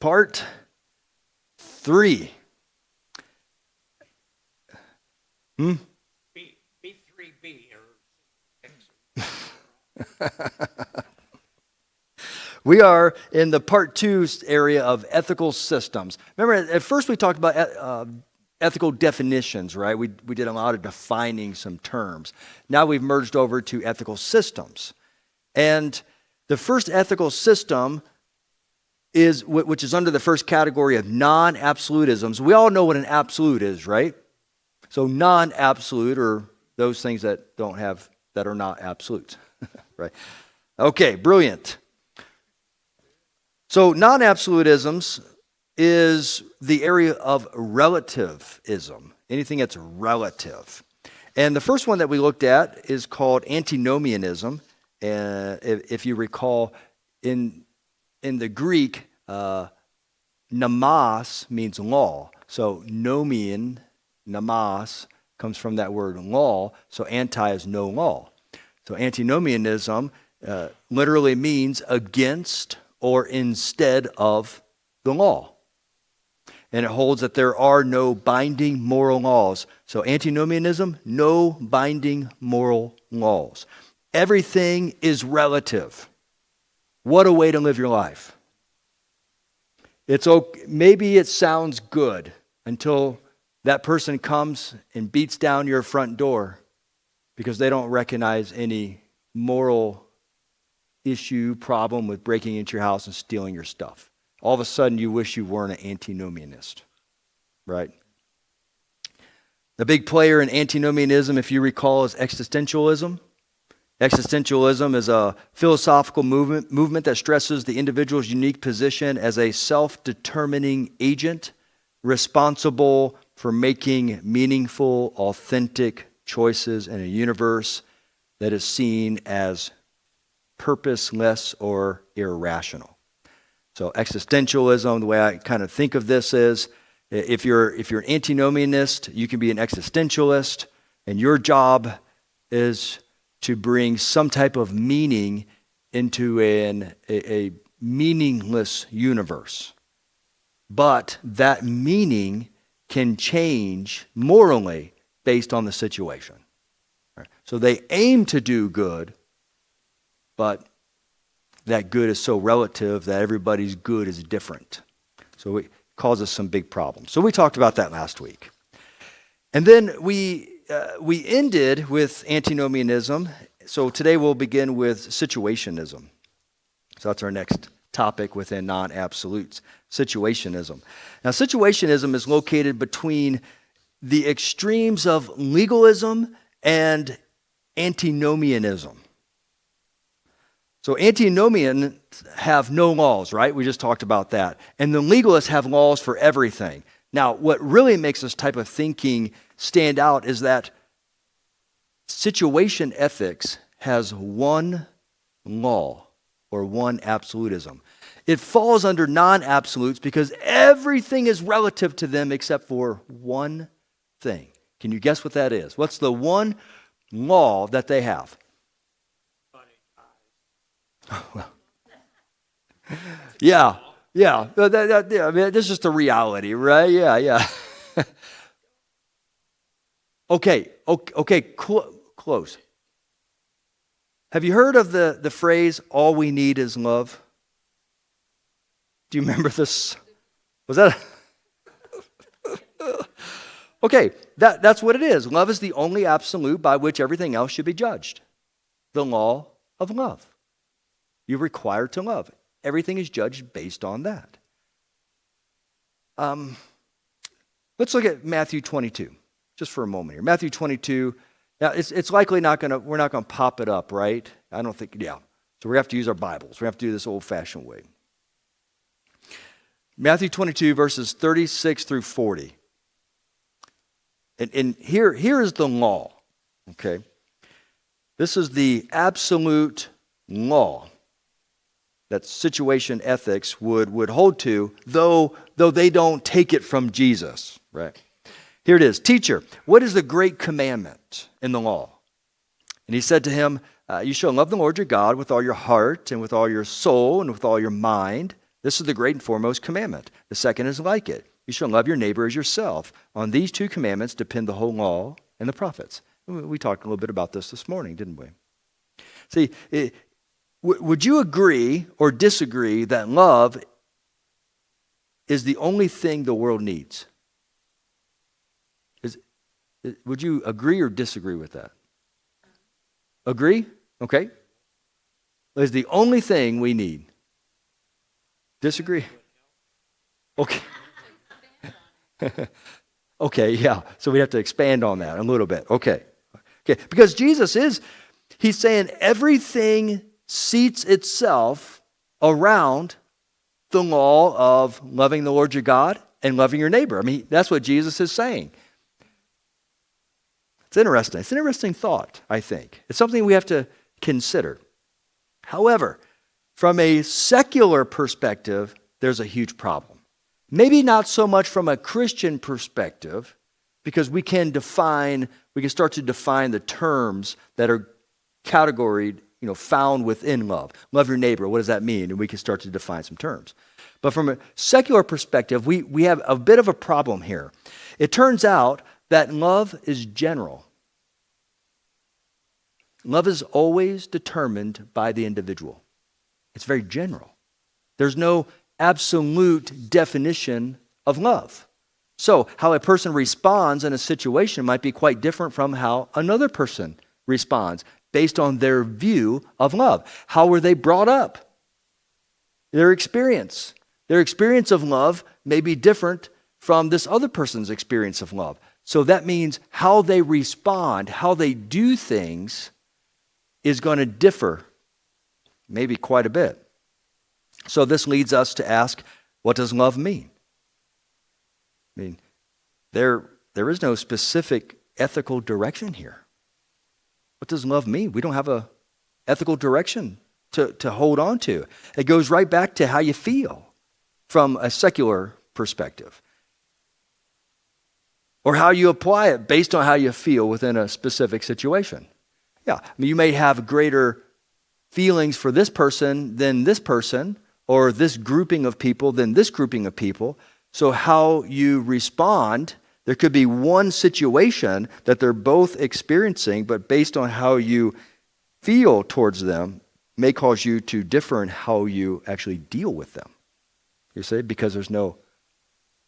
Part 3. B3B We are in the part 2 area of ethical systems. Remember, at first we talked about ethical definitions, right? We did a lot of defining some terms. Now we've merged over to ethical systems. And the first ethical system is, which is under the first category of non-absolutisms. We all know what an absolute is, right? So non-absolute are those things that are not absolute, right? Okay, brilliant. So non-absolutisms is the area of relativism, anything that's relative. And the first one that we looked at is called antinomianism. And if you recall, in the Greek, nomos means law. So nomian, nomos, comes from that word law. So anti is no law. So antinomianism literally means against or instead of the law. And it holds that there are no binding moral laws. So antinomianism, no binding moral laws. Everything is relative. What a way to live your life. It's okay, maybe it sounds good until that person comes and beats down your front door because they don't recognize any moral issue, problem with breaking into your house and stealing your stuff. All of a sudden, you wish you weren't an antinomianist, right? The big player in antinomianism, if you recall, is existentialism. Existentialism is a philosophical movement that stresses the individual's unique position as a self-determining agent responsible for making meaningful, authentic choices in a universe that is seen as purposeless or irrational. So existentialism, the way I kind of think of this is, if you're an antinomianist, you can be an existentialist, and your job is to bring some type of meaning into a meaningless universe. But that meaning can change morally based on the situation. Right? So they aim to do good, but that good is so relative that everybody's good is different. So it causes some big problems. So we talked about that last week. And then we ended with antinomianism. So today we'll begin with situationism. So that's our next topic within non-absolutes, situationism. Now, situationism is located between the extremes of legalism and antinomianism. So antinomians have no laws, right? We just talked about that. And the legalists have laws for everything. Now, what really makes this type of thinking stand out is that situation ethics has one law or one absolutism. It falls under non-absolutes because everything is relative to them except for one thing. Can you guess what that is? What's the one law that they have? Yeah. I mean, this is just a reality, right? Yeah. Okay, close. Have you heard of the phrase, all we need is love? Do you remember this? Was that? Okay, that's what it is. Love is the only absolute by which everything else should be judged. The law of love. You're required to love. Everything is judged based on that. Let's look at Matthew 22, just for a moment here. Matthew 22. Now, it's likely we're not going to pop it up, right? I don't think, yeah. So we have to use our Bibles. We have to do this old-fashioned way. Matthew 22, verses 36 through 40. And here is the law, okay? This is the absolute law that situation ethics would hold to, though they don't take it from Jesus, right? Here it is. Teacher, what is the great commandment in the law? And he said to him, you shall love the Lord your God with all your heart and with all your soul and with all your mind This is the great and foremost commandment. The second is like it. You shall love your neighbor as yourself. On these two commandments depend the whole law and the prophets. We talked a little bit about this morning, didn't we? See, would you agree or disagree that love is the only thing the world needs? Would you agree or disagree with that? Agree? Okay. It's the only thing we need. Disagree? Okay. Okay, yeah. So we have to expand on that a little bit. Okay. Because he's saying everything seats itself around the law of loving the Lord your God and loving your neighbor. I mean, that's what Jesus is saying. It's interesting. It's an interesting thought, I think. It's something we have to consider. However, from a secular perspective, there's a huge problem. Maybe not so much from a Christian perspective, because we can start to define the terms that are categoried, found within love. Love your neighbor, what does that mean? And we can start to define some terms. But from a secular perspective, we have a bit of a problem here. It turns out that love is general. Love is always determined by the individual. It's very general. There's no absolute definition of love. So, how a person responds in a situation might be quite different from how another person responds based on their view of love. How were they brought up? Their experience. Their experience of love may be different from this other person's experience of love. So that means how they respond, how they do things is going to differ, maybe quite a bit. So this leads us to ask, what does love mean? I mean, there is no specific ethical direction here. What does love mean? We don't have a ethical direction to hold on to. It goes right back to how you feel from a secular perspective, or how you apply it based on how you feel within a specific situation. Yeah, I mean, you may have greater feelings for this person than this person, or this grouping of people than this grouping of people. So how you respond, there could be one situation that they're both experiencing, but based on how you feel towards them may cause you to differ in how you actually deal with them. You see, because there's no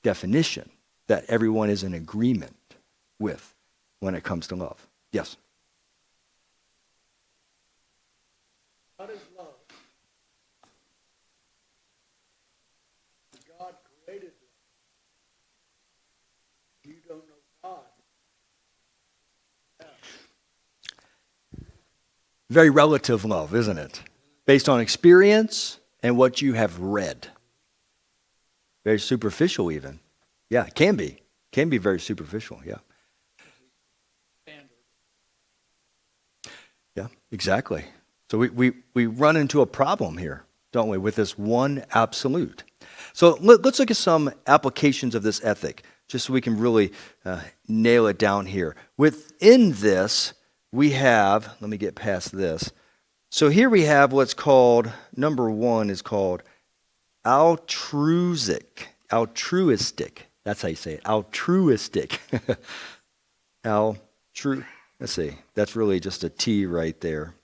definition that everyone is in agreement with when it comes to love. Yes? What is love? God created love. You don't know God. Yeah. Very relative love, isn't it? Based on experience and what you have read. Very superficial even. Yeah, it can be. Can be very superficial, yeah. Yeah, exactly. So we run into a problem here, don't we, with this one absolute. So let's look at some applications of this ethic, just so we can really nail it down here. Within this, we have, let me get past this. So here we have what's called, number one is called altruistic. That's how you say it. Altruistic. Let's see. That's really just a T right there.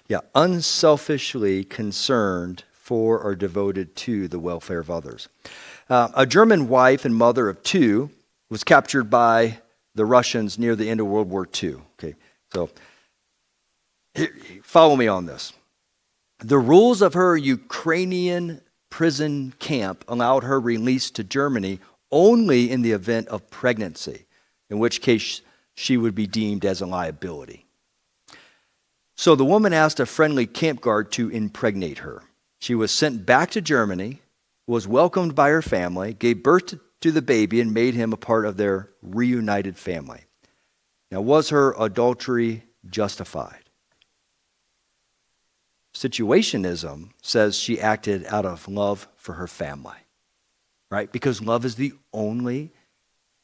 Yeah, unselfishly concerned for or devoted to the welfare of others. A German wife and mother of two was captured by the Russians near the end of World War II. Okay, so follow me on this. The rules of her Ukrainian prison camp allowed her release to Germany only in the event of pregnancy, in which case she would be deemed as a liability. So the woman asked a friendly camp guard to impregnate her. She was sent back to Germany, was welcomed by her family, gave birth to the baby, and made him a part of their reunited family. Now, was her adultery justified? Situationism says she acted out of love for her family, right? Because love is the only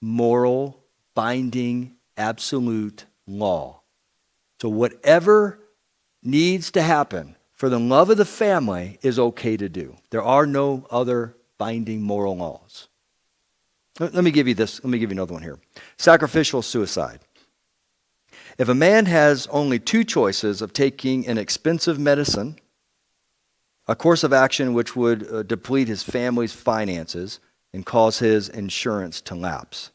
moral, binding, absolute law. So whatever needs to happen for the love of the family is okay to do. There are no other binding moral laws. Let me give you this. Let me give you another one here. Sacrificial suicide. If a man has only two choices of taking an expensive medicine, a course of action which would deplete his family's finances and cause his insurance to lapse,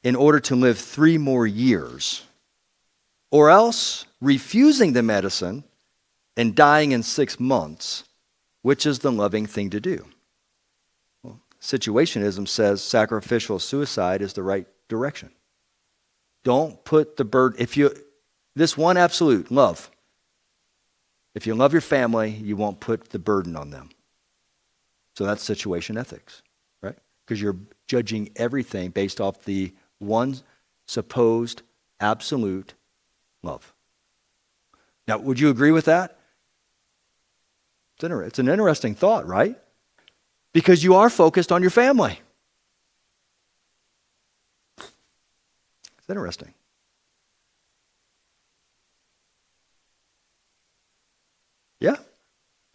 in order to live 3 more years, or else refusing the medicine and dying in 6 months, which is the loving thing to do? Well, situationism says sacrificial suicide is the right direction. Don't put the burden, this one absolute, love. If you love your family, you won't put the burden on them. So that's situation ethics, right? Because you're judging everything based off the one supposed absolute love. Now, would you agree with that? It's an interesting thought, right? Because you are focused on your family. It's interesting.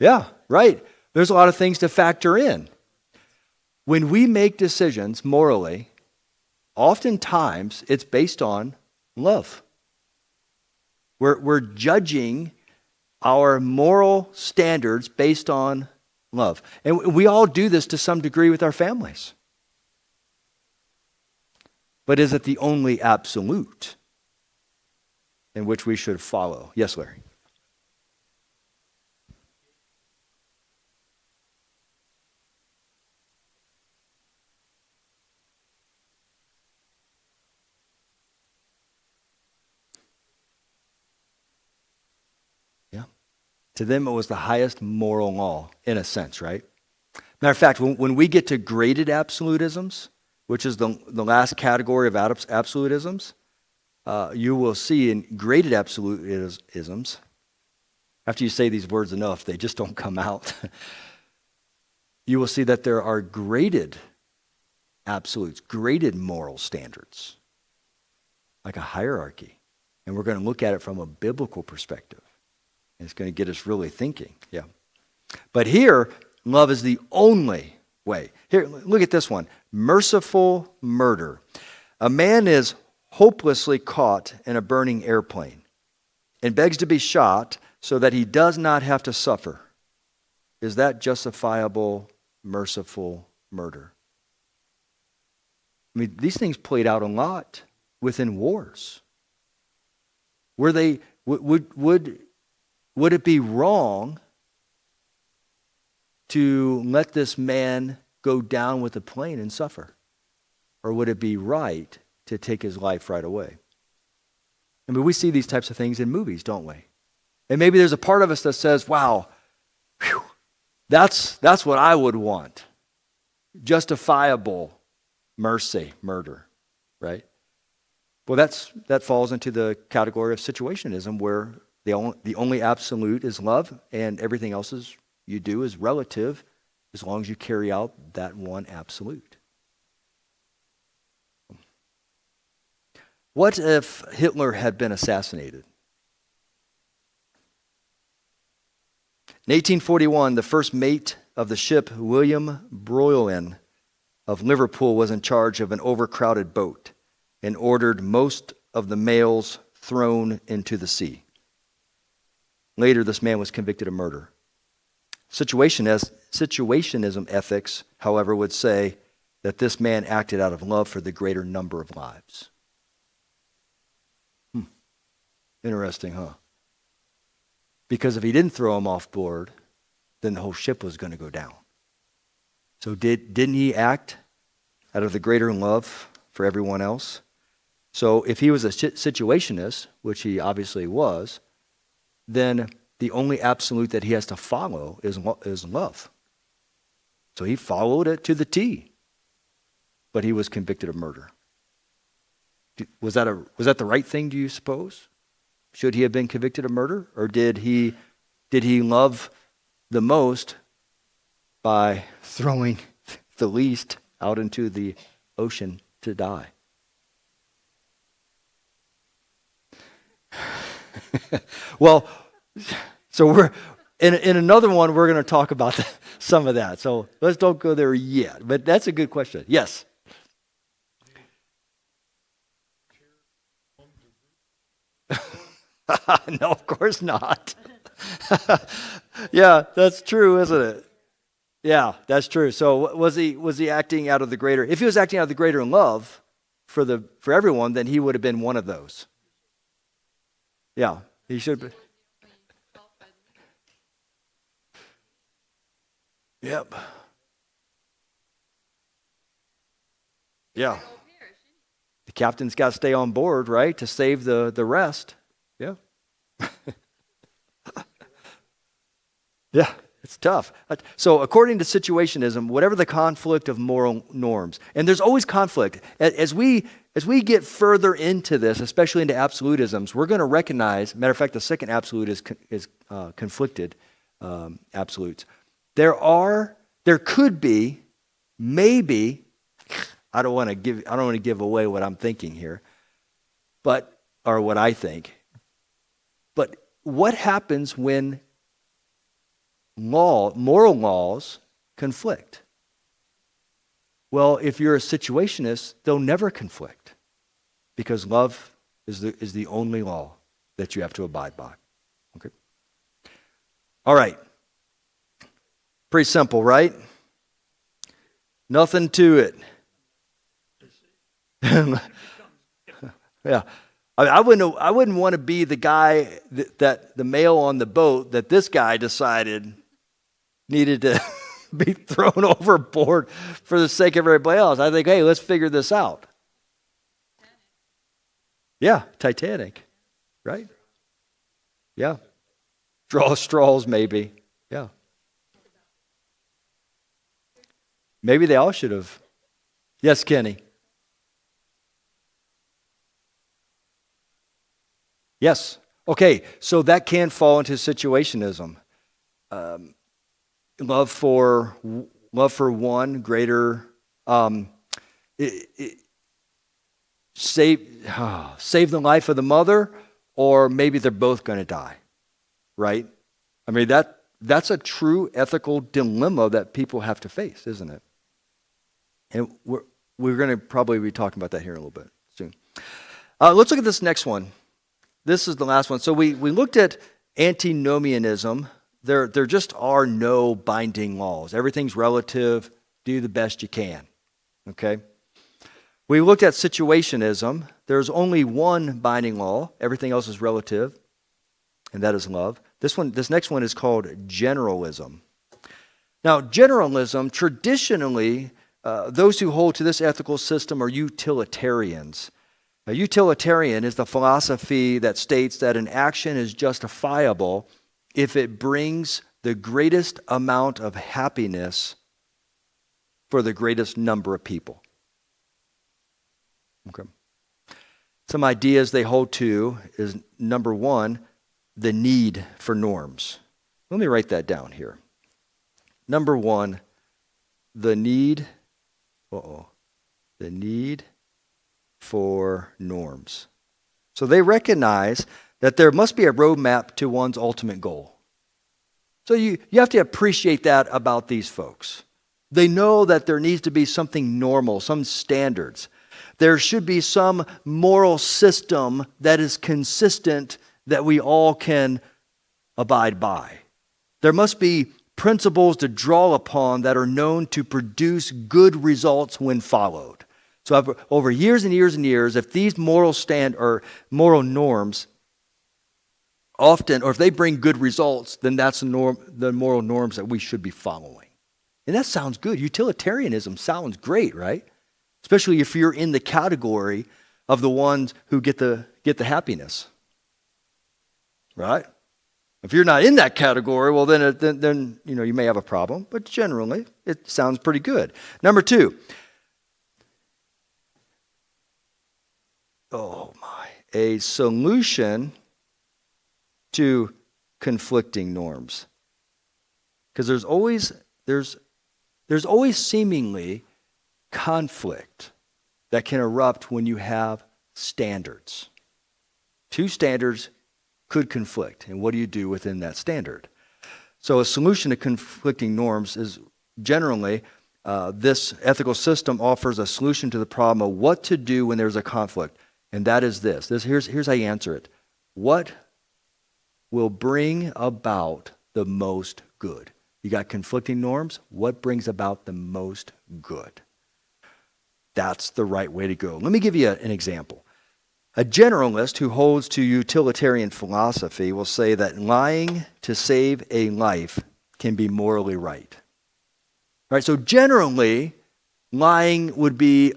Yeah, right. There's a lot of things to factor in. When we make decisions morally, oftentimes it's based on love. We're judging our moral standards based on love. And we all do this to some degree with our families. But is it the only absolute in which we should follow? Yes, Larry. To them, it was the highest moral law, in a sense, right? Matter of fact, when we get to graded absolutisms, which is the last category of absolutisms, you will see in graded absolutisms, after you say these words enough, they just don't come out. You will see that there are graded absolutes, graded moral standards, like a hierarchy. And we're going to look at it from a biblical perspective. It's going to get us really thinking. Yeah. But here, love is the only way. Here, look at this one. Merciful murder. A man is hopelessly caught in a burning airplane and begs to be shot so that he does not have to suffer. Is that justifiable, merciful murder? I mean, these things played out a lot within wars. Were they, would it be wrong to let this man go down with the plane and suffer? Or would it be right to take his life right away? I mean, we see these types of things in movies, don't we? And maybe there's a part of us that says, wow, whew, that's what I would want. Justifiable mercy, murder, right? Well, that falls into the category of situationism, where the only absolute is love, and everything else you do is relative as long as you carry out that one absolute. What if Hitler had been assassinated? In 1841, the first mate of the ship, William Broylen of Liverpool, was in charge of an overcrowded boat and ordered most of the males thrown into the sea. Later, this man was convicted of murder. Situationism ethics, however, would say that this man acted out of love for the greater number of lives. Interesting, huh? Because if he didn't throw him off board, then the whole ship was going to go down. So didn't he act out of the greater love for everyone else? So if he was a situationist, which he obviously was, then the only absolute that he has to follow is love. So he followed it to the T, but he was convicted of murder. Was that the right thing, do you suppose? Should he have been convicted of murder? Or did he love the most by throwing the least out into the ocean to die? Well, so in another one, we're going to talk about some of that. So let's don't go there yet. But that's a good question. Yes. No, of course not. Yeah, that's true, isn't it? Yeah, that's true. So was he acting out of the greater? If he was acting out of the greater love for everyone, then he would have been one of those. Yeah, he should be. Yep. Yeah. The captain's got to stay on board, right, to save the rest. Yeah. Yeah, it's tough. So according to situationism, whatever the conflict of moral norms, and there's always conflict. As we get further into this, especially into absolutisms, we're going to recognize, matter of fact, the second absolute is conflicted absolutes. There could be, maybe, I don't want to give away what I'm thinking here, or what I think. But what happens when moral laws conflict? Well, if you're a situationist, they'll never conflict because love is the only law that you have to abide by. Okay. All right. Pretty simple, right? Nothing to it. Yeah. I wouldn't want to be the guy that the male on the boat that this guy decided needed to be thrown overboard for the sake of everybody else. I think, hey, let's figure this out. Yeah, Titanic, right? Yeah. Draw straws, maybe. Yeah. Maybe they all should have. Yes, Kenny. Yes. Okay, so that can fall into situationism. Love for one greater. Save the life of the mother, or maybe they're both going to die, right? I mean that's a true ethical dilemma that people have to face, isn't it? And we're going to probably be talking about that here in a little bit soon. Let's look at this next one. This is the last one. So we looked at antinomianism. There just are no binding laws. Everything's relative. Do the best you can. Okay? We looked at situationism. There's only one binding law. Everything else is relative, and that is love. This next one is called generalism. Now, generalism, traditionally, those who hold to this ethical system are utilitarians. A utilitarian is the philosophy that states that an action is justifiable if it brings the greatest amount of happiness for the greatest number of people. Okay. Some ideas they hold to is, number one, the need for norms. Let me write that down here. Number one, the need for norms. So they recognize that there must be a roadmap to one's ultimate goal. So you have to appreciate that about these folks. They know that there needs to be something normal, some standards. There should be some moral system that is consistent that we all can abide by. There must be principles to draw upon that are known to produce good results when followed. So over years and years and years, if these moral norms often, or if they bring good results, then that's the moral norms that we should be following. And that sounds good. Utilitarianism sounds great, right? Especially if you're in the category of the ones who get the happiness, right? If you're not in that category, well, then you may have a problem. But generally, it sounds pretty good. Number two. A solution to conflicting norms. Because there's always seemingly conflict that can erupt when you have standards. Two standards could conflict, and what do you do within that standard? So a solution to conflicting norms is generally this ethical system offers a solution to the problem of what to do when there's a conflict. And that is this. Here's how you answer it. What will bring about the most good? You got conflicting norms. What brings about the most good? That's the right way to go. Let me give you an example. A generalist who holds to utilitarian philosophy will say that lying to save a life can be morally right. All right, so generally, lying would be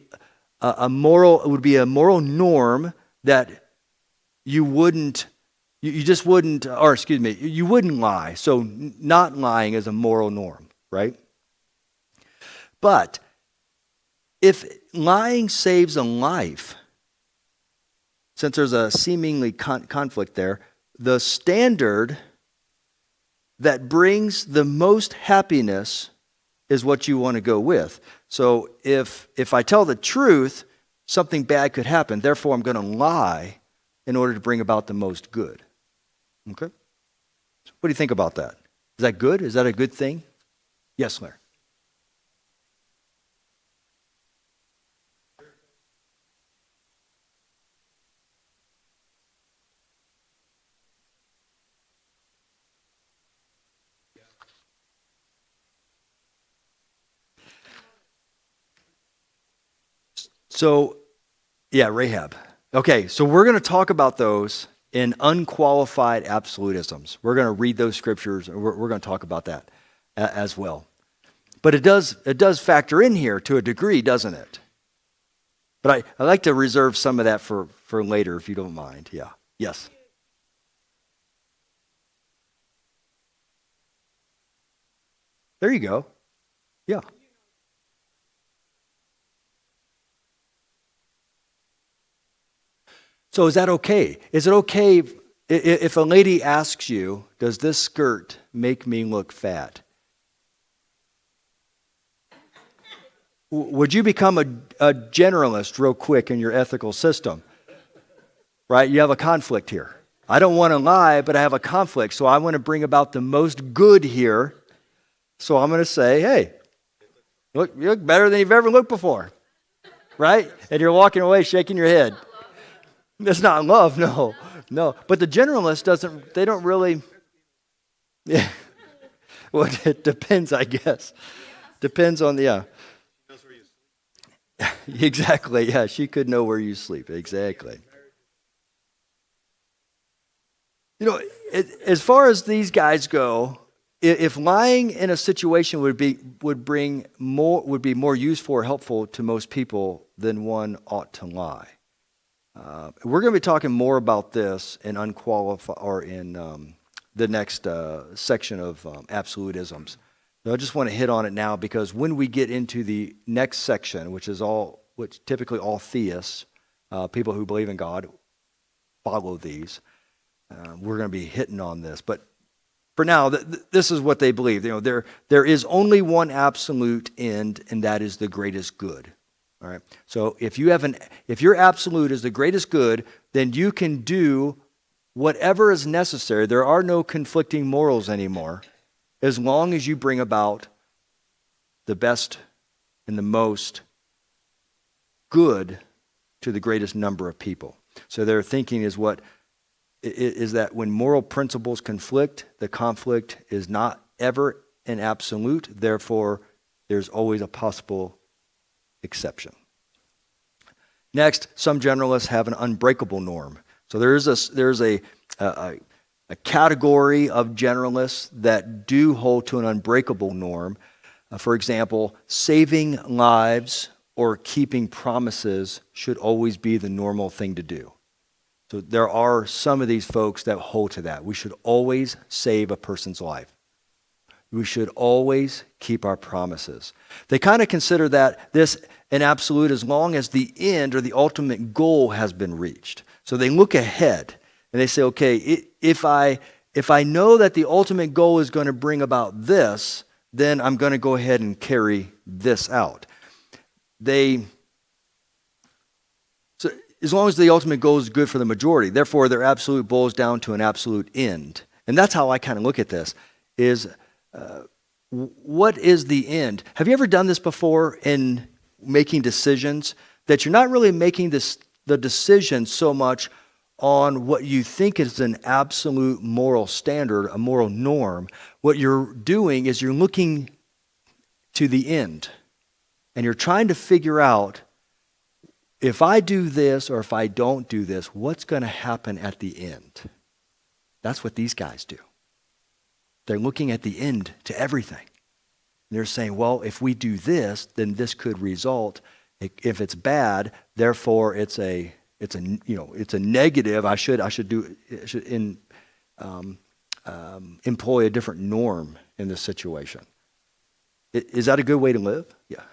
a moral norm that you wouldn't lie. So not lying is a moral norm, right? But if lying saves a life, since there's a seemingly conflict there, the standard that brings the most happiness is what you want to go with. So if I tell the truth, something bad could happen. Therefore, I'm going to lie in order to bring about the most good. Okay? What do you think about that? Is that good? Is that a good thing? Yes, Larry. So, yeah, Rahab. Okay, so we're going to talk about those in unqualified absolutisms. We're going to read those scriptures, and we're going to talk about that as well. But it does factor in here to a degree, doesn't it? But I like to reserve some of that for later, if you don't mind. Yeah. Yes. There you go. Yeah. So is that okay? Is it okay if a lady asks you, does this skirt make me look fat? Would you become a generalist real quick in your ethical system? Right? You have a conflict here. I don't want to lie, but I have a conflict. So I want to bring about the most good here. So I'm going to say, hey, you look better than you've ever looked before. Right? And you're walking away shaking your head. That's not love, no. But the generalist they don't really, yeah. Well, it depends, I guess. Depends on, yeah. Exactly, yeah, she could know where you sleep, exactly. You know, as far as these guys go, if lying in a situation would be more useful or helpful to most people, then one ought to lie. We're going to be talking more about this in unqualified or in the next section of absolutisms. So I just want to hit on it now because when we get into the next section, which typically all theists, people who believe in God, follow these. We're going to be hitting on this, but for now, this is what they believe. You know, there is only one absolute end, and that is the greatest good. All right. So if your absolute is the greatest good, then you can do whatever is necessary. There are no conflicting morals anymore, as long as you bring about the best and the most good to the greatest number of people. So their thinking is that when moral principles conflict, the conflict is not ever an absolute. Therefore, there's always a possible exception. Next, some generalists have an unbreakable norm. So there's a category of generalists that do hold to an unbreakable norm. For example, saving lives or keeping promises should always be the normal thing to do. So there are some of these folks that hold to that. We should always save a person's life. We should always keep our promises. They kind of consider that this an absolute as long as the end or the ultimate goal has been reached. So they look ahead and they say, okay, if I know that the ultimate goal is going to bring about this, then I'm going to go ahead and carry this out. So as long as the ultimate goal is good for the majority, therefore their absolute boils down to an absolute end. And that's how I kind of look at this. is what is the end? Have you ever done this before in making decisions that you're not really making the decision so much on what you think is an absolute moral standard, a moral norm? What you're doing is you're looking to the end and you're trying to figure out, if I do this or if I don't do this, what's going to happen at the end? That's what these guys do. They're looking at the end to everything. They're saying, well, if we do this, then this could result. If it's bad, therefore it's a negative. I should employ a different norm in this situation. Is that a good way to live? Yeah.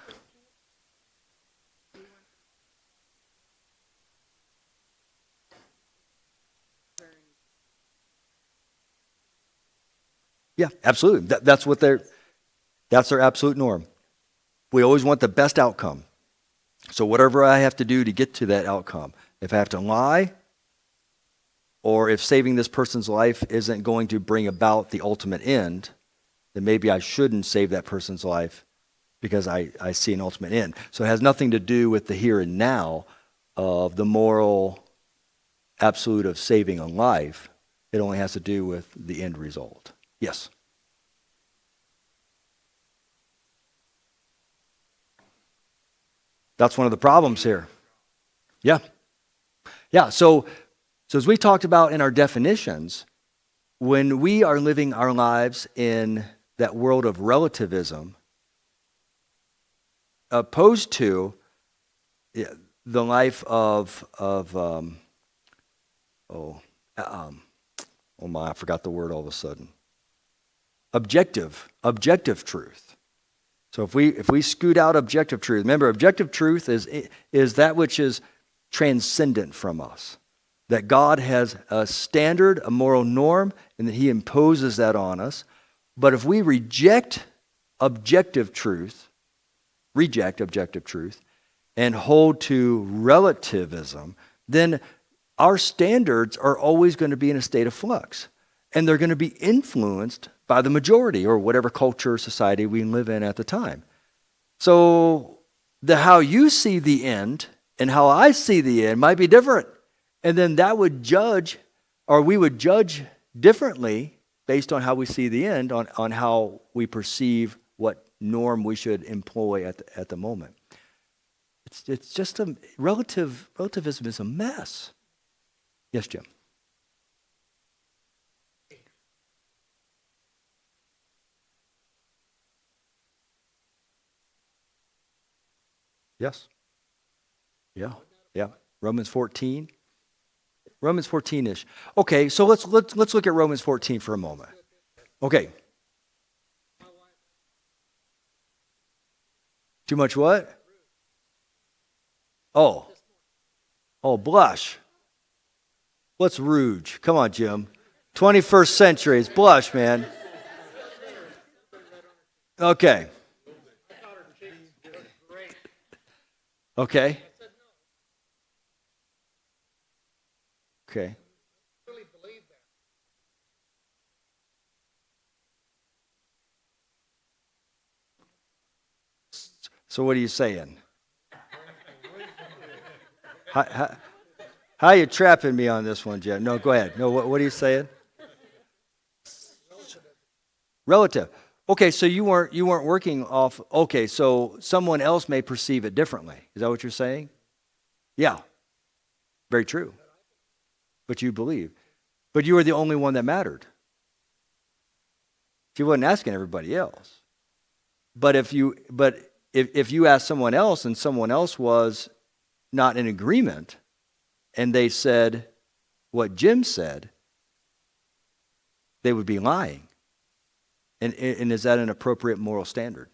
Yeah, absolutely. That's their absolute norm. We always want the best outcome. So whatever I have to do to get to that outcome, if I have to lie, or if saving this person's life isn't going to bring about the ultimate end, then maybe I shouldn't save that person's life because I see an ultimate end. So it has nothing to do with the here and now of the moral absolute of saving a life. It only has to do with the end result. Yes. That's one of the problems here. Yeah. Yeah, so as we talked about in our definitions, when we are living our lives in that world of relativism, opposed to the life of I forgot the word all of a sudden. Objective truth. So if we scoot out objective truth, remember, objective truth is that which is transcendent from us. That God has a standard, a moral norm, and that He imposes that on us. But if we reject objective truth, and hold to relativism, then our standards are always going to be in a state of flux. And they're going to be influenced by the majority or whatever culture or society we live in at the time. So how you see the end and how I see the end might be different. And then that would judge, or we would judge differently based on how we see the end, on how we perceive what norm we should employ at the moment. It's just relativism is a mess. Yes, Jim. Yes. Yeah. Romans 14. Romans 14-ish. Okay, so let's look at Romans 14 for a moment. Okay. Too much what? Oh, blush. What's rouge? Come on, Jim. 21st century. It's blush, man. Okay. Okay. Okay. So what are you saying? How are you trapping me on this one, Jim? No, go ahead. No, what are you saying? Relative. Okay, so you weren't working off. Okay, so someone else may perceive it differently. Is that what you're saying? Yeah. Very true. But you believe. But you were the only one that mattered. She wasn't asking everybody else. But if you asked someone else and someone else was not in agreement, and they said what Jim said, they would be lying. And is that an appropriate moral standard?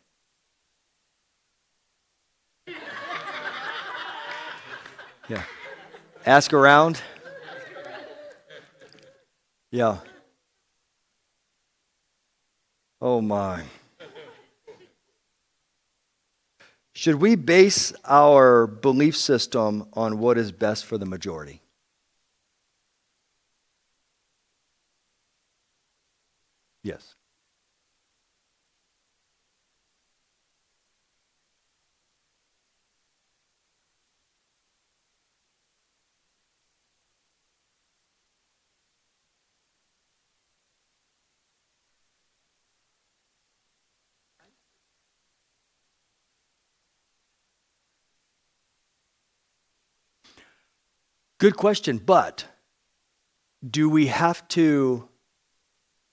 Yeah. Ask around. Yeah. Oh my. Should we base our belief system on what is best for the majority? Yes. Good question, but do we have to?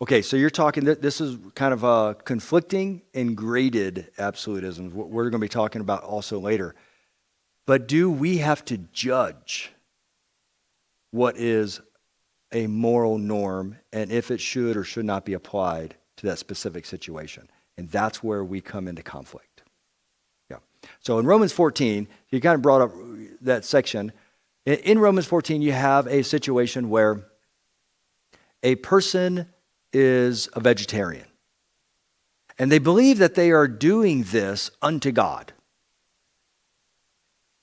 Okay, so you're talking, this is kind of a conflicting and graded absolutism. What we're going to be talking about also later. But do we have to judge what is a moral norm and if it should or should not be applied to that specific situation? And that's where we come into conflict. Yeah. So in Romans 14, you kind of brought up that section. In Romans 14, you have a situation where a person is a vegetarian. And they believe that they are doing this unto God.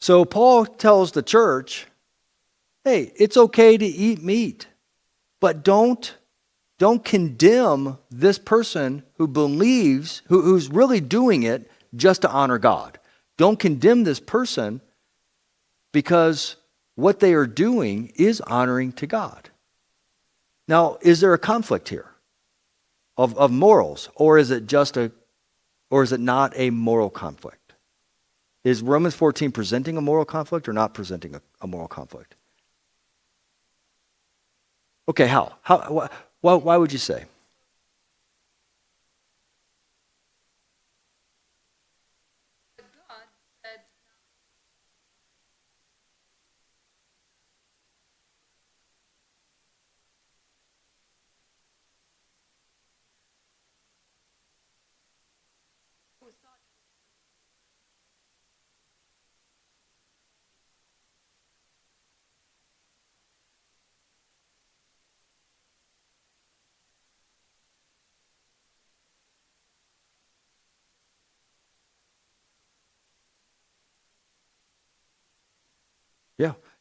So Paul tells the church, hey, it's okay to eat meat, but don't condemn this person who believes, who's really doing it just to honor God. Don't condemn this person because what they are doing is honoring to God. Now, is there a conflict here of morals, or is it not a moral conflict? Is Romans 14 presenting a moral conflict or not presenting a moral conflict? Okay, how? Why would you say?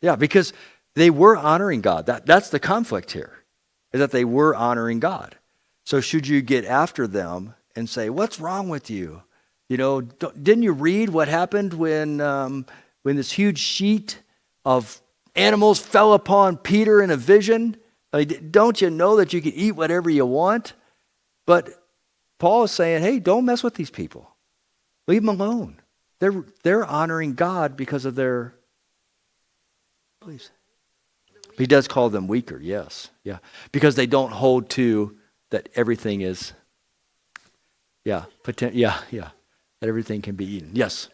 Yeah, because they were honoring God. That's the conflict here, is that they were honoring God. So should you get after them and say, what's wrong with you? You know, didn't you read what happened when this huge sheet of animals fell upon Peter in a vision? Like, don't you know that you can eat whatever you want? But Paul is saying, hey, don't mess with these people. Leave them alone. They're honoring God because of their beliefs. He does call them weaker, yes. Yeah. Because they don't hold to that everything is, that everything can be eaten. Yes.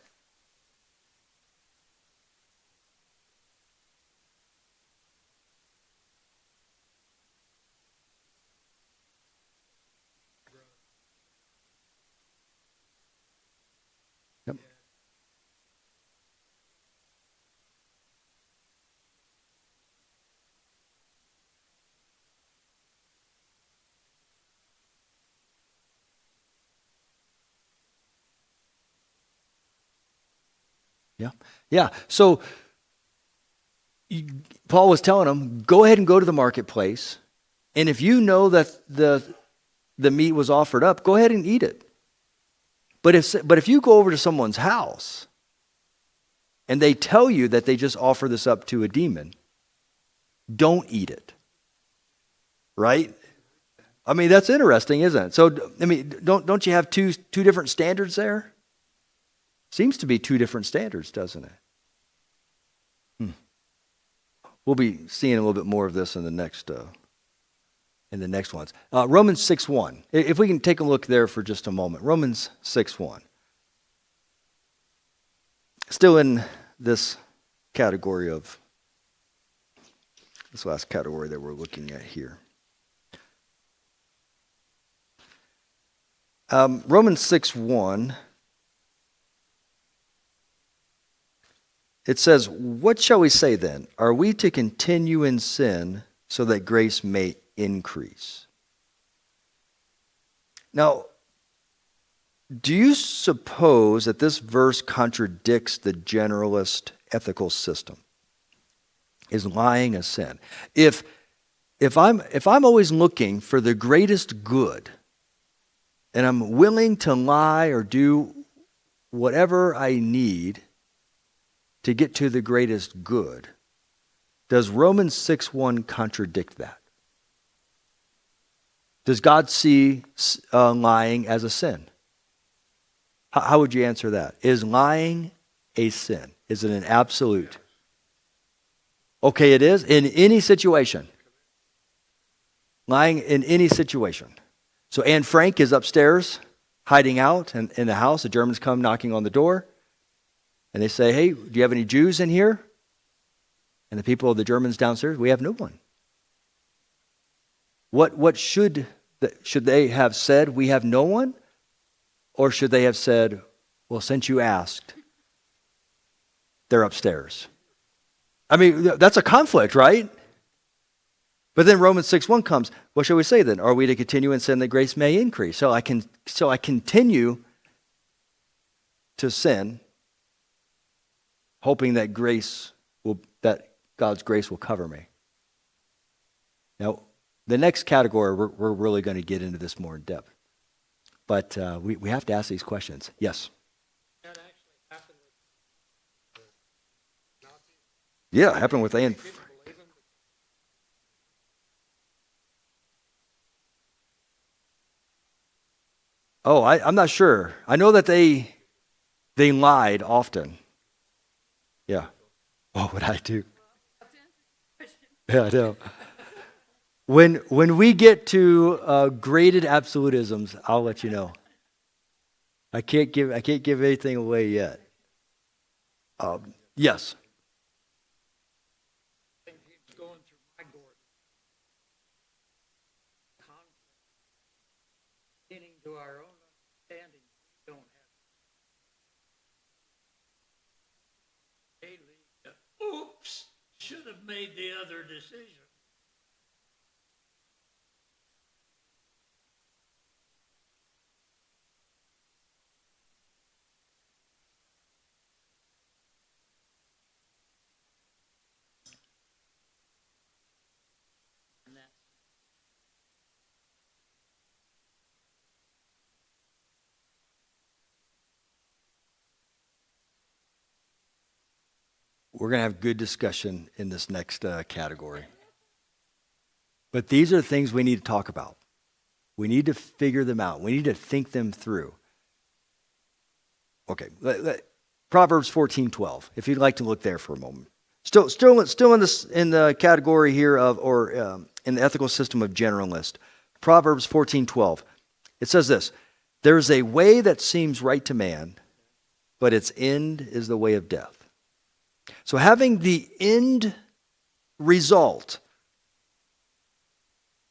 Yep. Yeah. So Paul was telling them, go ahead and go to the marketplace. And if you know that the meat was offered up, go ahead and eat it. But if you go over to someone's house and they tell you that they just offer this up to a demon, don't eat it. Right? I mean, that's interesting, isn't it? So, I mean, don't you have two different standards there? Seems to be two different standards, doesn't it? We'll be seeing a little bit more of this in the next ones. Romans 6:1. If we can take a look there for just a moment. Romans 6:1. Still in this category of this last category that we're looking at here. Romans 6:1. It says, what shall we say then? Are we to continue in sin so that grace may increase? Now, do you suppose that this verse contradicts the generalist ethical system? Is lying a sin? If I'm always looking for the greatest good, and I'm willing to lie or do whatever I need to get to the greatest good, does Romans 6:1 contradict that? Does God see lying as a sin? How would you answer that? Is lying a sin? Is it an absolute? Okay, it is in any situation. Lying in any situation. So Anne Frank is upstairs, hiding out in the house. The Germans come knocking on the door, and they say, "Hey, do you have any Jews in here?" And the Germans downstairs, "We have no one." What should they have said? "We have no one," or should they have said, "Well, since you asked, they're upstairs"? I mean, that's a conflict, right? But then Romans 6:1 comes. What shall we say then? Are we to continue in sin that grace may increase? So I continue to sin, hoping that God's grace will cover me. Now, the next category, we're really going to get into this more in depth. But we have to ask these questions. Yes? That actually happened with Nazis. Yeah, it happened with Anne. Didn't believe him. Oh, I'm not sure. I know that they lied often. Yeah. What would I do? Yeah, I know. When we get to graded absolutisms, I'll let you know. I can't give anything away yet. Yes. I think he's going through my Gordon. Conflict. Leaning to our own understanding. We don't have. They lead to, oops, should have made the other decision. And that's We're going to have good discussion in this next category. But these are things we need to talk about. We need to figure them out. We need to think them through. Okay, Proverbs 14:12. If you'd like to look there for a moment. Still in the category here of, or in the ethical system of generalist. Proverbs 14:12. It says this: "There's a way that seems right to man, but its end is the way of death." So having the end result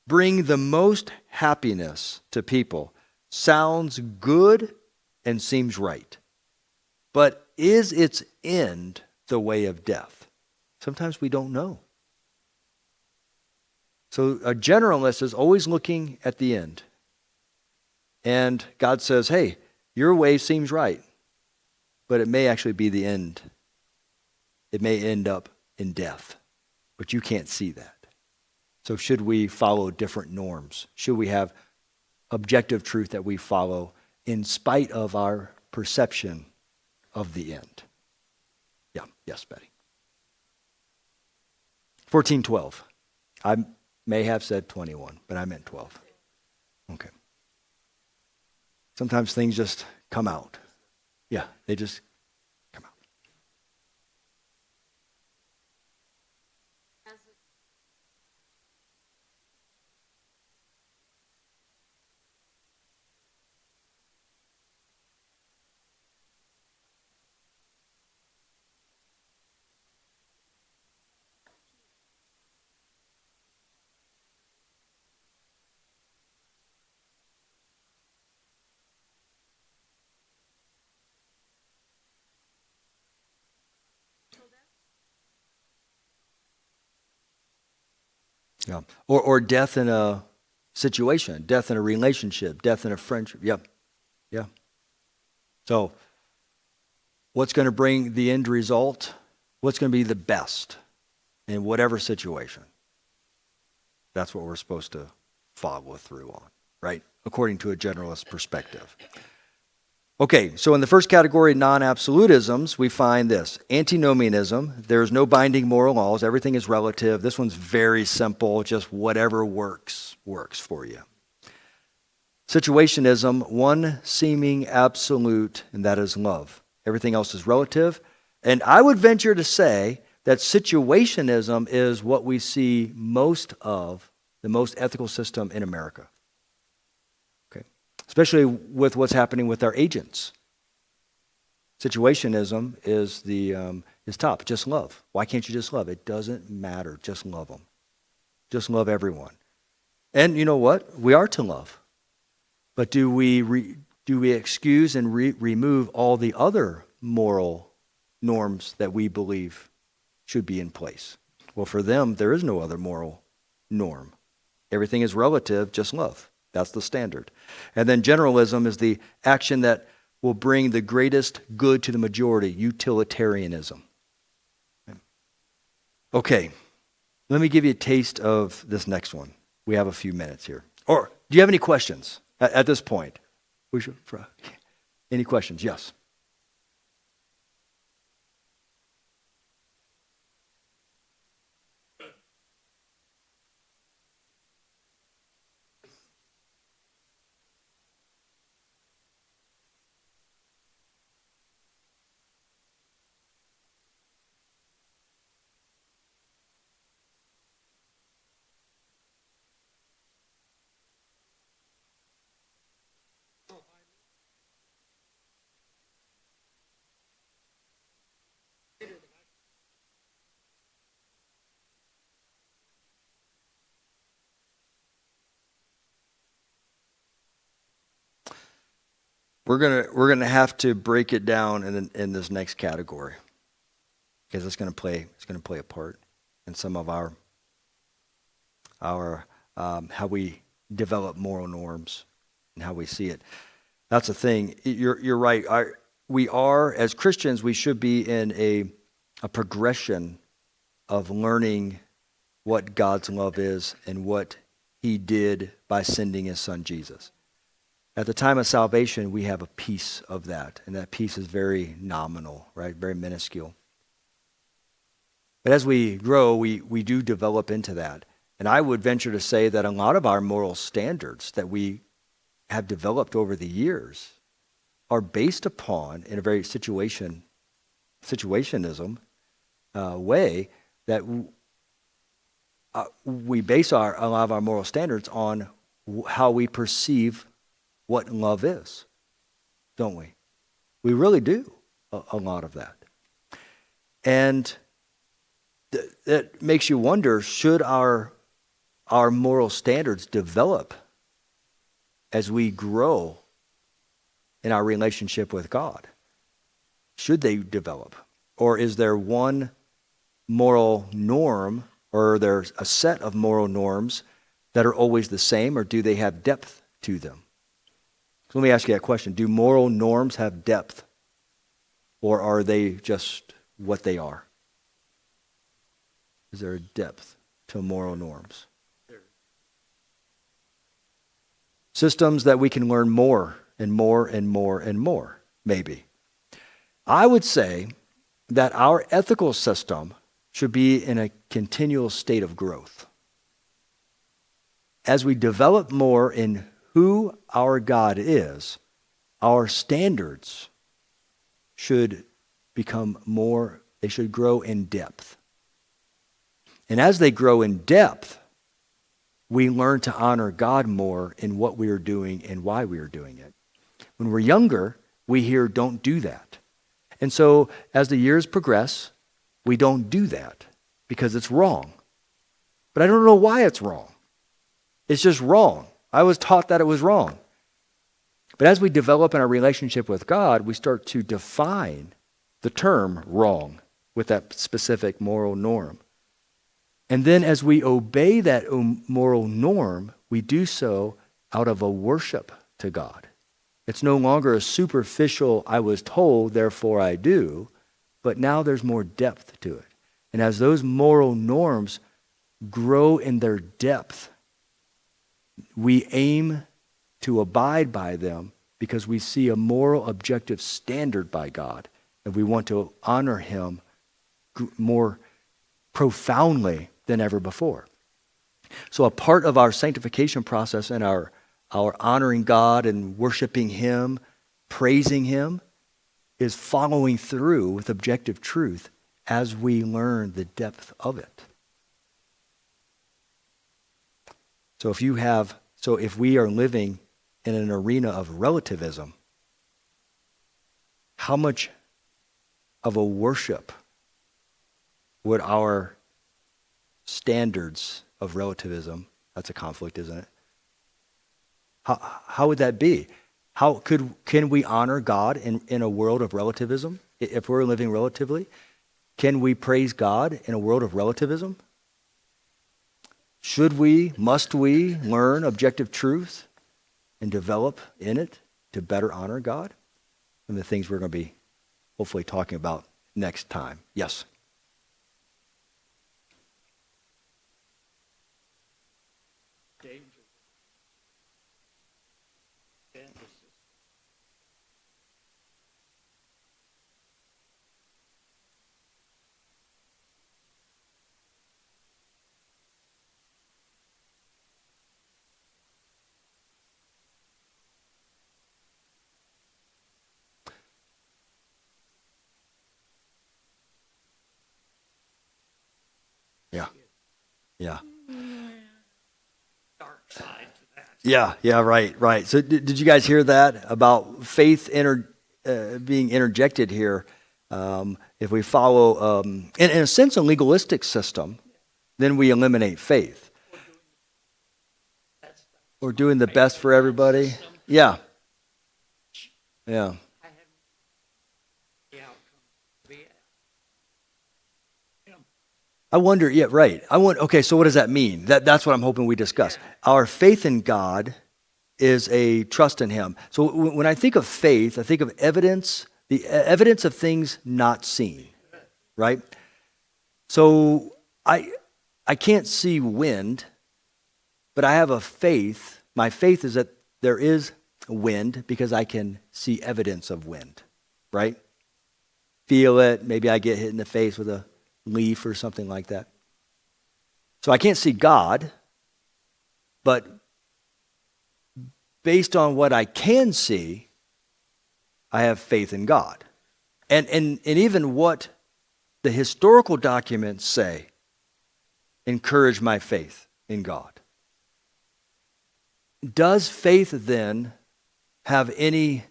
bring the most happiness to people sounds good and seems right. But is its end the way of death? Sometimes we don't know. So a generalist is always looking at the end. And God says, hey, your way seems right, but it may actually be the end. It may end up in death, but you can't see that. So should we follow different norms? Should we have objective truth that we follow in spite of our perception of the end? Yeah, yes, Betty. 14:12. I may have said 21, but I meant 12. Okay. Sometimes things just come out. Yeah, they just come out. Yeah. Or death in a situation, death in a relationship, death in a friendship. Yep. Yeah. So what's going to bring the end result? What's going to be the best in whatever situation? That's what we're supposed to follow through on, right? According to a generalist perspective. Okay, so in the first category, non-absolutisms, we find this. Antinomianism, there's no binding moral laws. Everything is relative. This one's very simple. Just whatever works for you. Situationism, one seeming absolute, and that is love. Everything else is relative. And I would venture to say that situationism is what we see most of, the most ethical system in America. Okay, especially with what's happening with our agents. Situationism is top. Just love. Why can't you just love? It doesn't matter. Just love them. Just love everyone. And you know what? We are to love. But do we excuse and remove all the other moral norms that we believe should be in place? Well, for them, there is no other moral norm. Everything is relative, just love. That's the standard. And then generalism is the action that will bring the greatest good to the majority, utilitarianism. Okay, let me give you a taste of this next one. We have a few minutes here. Or do you have any questions at this point? Any questions? Yes. We're gonna have to break it down in this next category, because it's gonna play a part in some of our how we develop moral norms and how we see it. That's the thing. You're right. We are, as Christians, we should be in a progression of learning what God's love is and what He did by sending His Son Jesus. At the time of salvation, we have a piece of that, and that piece is very nominal, right? Very minuscule. But as we grow, we do develop into that. And I would venture to say that a lot of our moral standards that we have developed over the years are based upon, in a very situationism way, that we base a lot of our moral standards on how we perceive what love is, don't we? We really do a lot of that. And that makes you wonder, should our moral standards develop as we grow in our relationship with God? Should they develop? Or is there one moral norm, or there's a set of moral norms that are always the same, or do they have depth to them? So let me ask you that question. Do moral norms have depth, or are they just what they are? Is there a depth to moral norms? Systems that we can learn more and more and more and more, maybe. I would say that our ethical system should be in a continual state of growth. As we develop more in who our God is, our standards should become more, they should grow in depth. And as they grow in depth, we learn to honor God more in what we are doing and why we are doing it. When we're younger, we hear, don't do that. And so as the years progress, we don't do that because it's wrong. But I don't know why it's wrong. It's just wrong. I was taught that it was wrong. But as we develop in our relationship with God, we start to define the term wrong with that specific moral norm. And then as we obey that moral norm, we do so out of a worship to God. It's no longer a superficial, I was told, therefore I do, but now there's more depth to it. And as those moral norms grow in their depth, we aim to abide by them because we see a moral objective standard by God, and we want to honor Him more profoundly than ever before. So a part of our sanctification process and our honoring God and worshiping Him, praising Him, is following through with objective truth as we learn the depth of it. So if we are living in an arena of relativism, how much of a worship would our standards of relativism, that's a conflict, isn't it? How would that be? Can we honor God in a world of relativism? If we're living relatively, can we praise God in a world of relativism? Must we learn objective truth and develop in it to better honor God? And the things we're going to be hopefully talking about next time. Yes? Danger. Yeah. Dark side to that. Yeah, right. So did you guys hear that about faith being interjected here? If we follow, in a sense, a legalistic system, then we eliminate faith. We're doing the best for everybody. Yeah. The outcome. I wonder, yeah, right. Okay, so what does that mean? That's what I'm hoping we discuss. Our faith in God is a trust in Him. So when I think of faith, I think of evidence, the evidence of things not seen, right? So I can't see wind, but I have a faith. My faith is that there is wind because I can see evidence of wind, right? Feel it. Maybe I get hit in the face with a leaf or something like that. So I can't see God, but based on what I can see, I have faith in God. And even what the historical documents say encourage my faith in God. Does faith then have any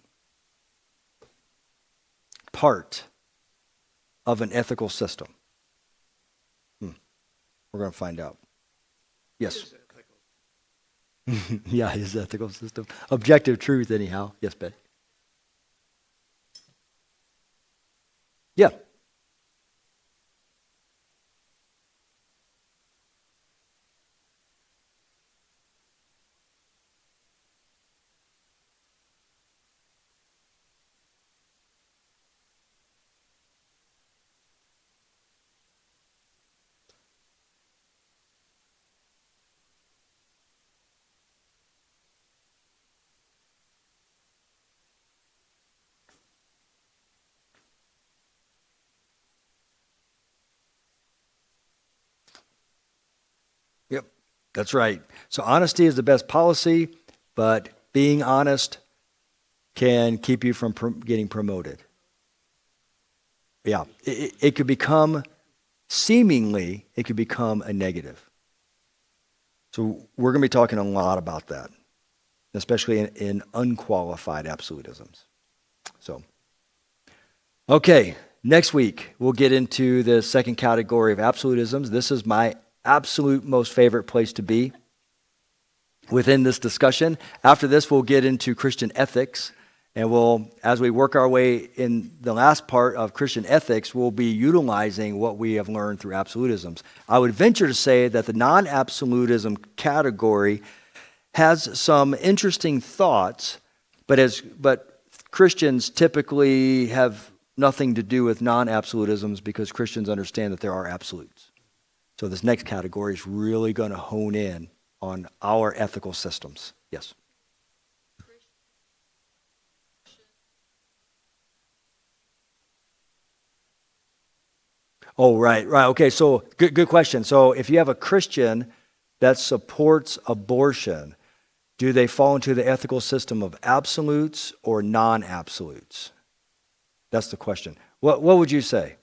part of an ethical system? We're going to find out. Yes. Yeah, his ethical system. Objective truth, anyhow. Yes, Betty. Yeah. Yep, that's right. So honesty is the best policy, but being honest can keep you from getting promoted. Yeah, it could become, seemingly, it could become a negative. So we're going to be talking a lot about that, especially in unqualified absolutisms. So, okay, next week we'll get into the second category of absolutisms. This is my absolute most favorite place to be within this discussion. After this, we'll get into Christian ethics, and as we work our way in the last part of Christian ethics, we'll be utilizing what we have learned through absolutisms. I would venture to say that the non-absolutism category has some interesting thoughts, but Christians typically have nothing to do with non-absolutisms because Christians understand that there are absolutes. So this next category is really going to hone in on our ethical systems. Yes? Oh, right. Okay, so good question. So if you have a Christian that supports abortion, do they fall into the ethical system of absolutes or non-absolutes? That's the question. What would you say?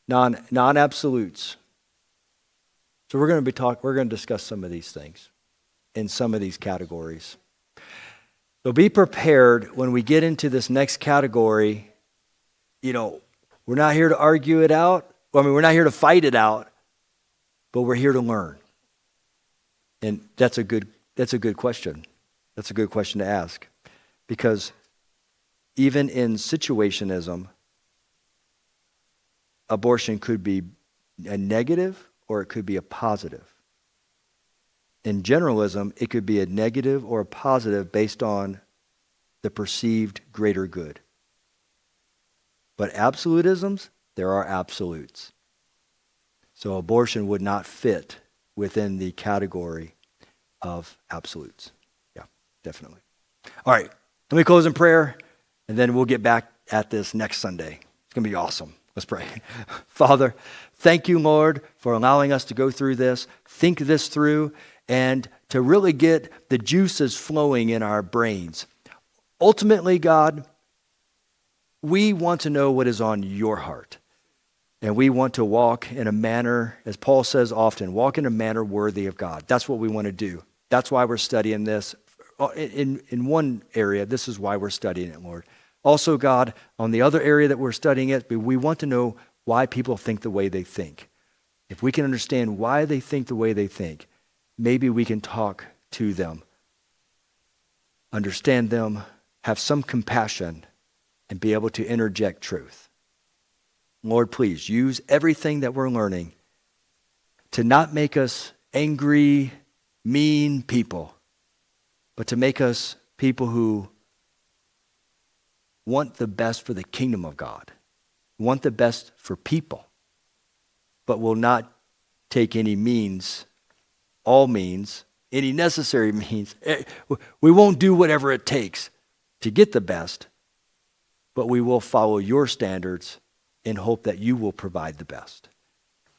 Non-absolutes. So we're going to discuss some of these things in some of these categories. So be prepared when we get into this next category. We're not here to argue it out. We're not here to fight it out, but we're here to learn. And that's a good question. That's a good question to ask. Because even in situationism, abortion could be a negative or it could be a positive. In generalism, it could be a negative or a positive based on the perceived greater good. But absolutisms, there are absolutes. So abortion would not fit within the category of absolutes. Yeah, definitely. All right, let me close in prayer, and then we'll get back at this next Sunday. It's going to be awesome. Let's pray. Father, thank you, Lord, for allowing us to go through this, think this through, and to really get the juices flowing in our brains. Ultimately, God, we want to know what is on your heart. And we want to walk in a manner, as Paul says often, walk in a manner worthy of God. That's what we want to do. That's why we're studying this. In one area, this is why we're studying it, Lord. Also, God, on the other area that we're studying it, we want to know why people think the way they think. If we can understand why they think the way they think, maybe we can talk to them, understand them, have some compassion, and be able to interject truth. Lord, please use everything that we're learning to not make us angry, mean people, but to make us people who want the best for the kingdom of God, want the best for people, but will not take any means, all means, any necessary means. We won't do whatever it takes to get the best, but we will follow your standards in hope that you will provide the best.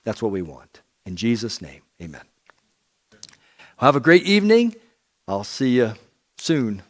That's what we want. In Jesus' name, amen. Have a great evening. I'll see you soon.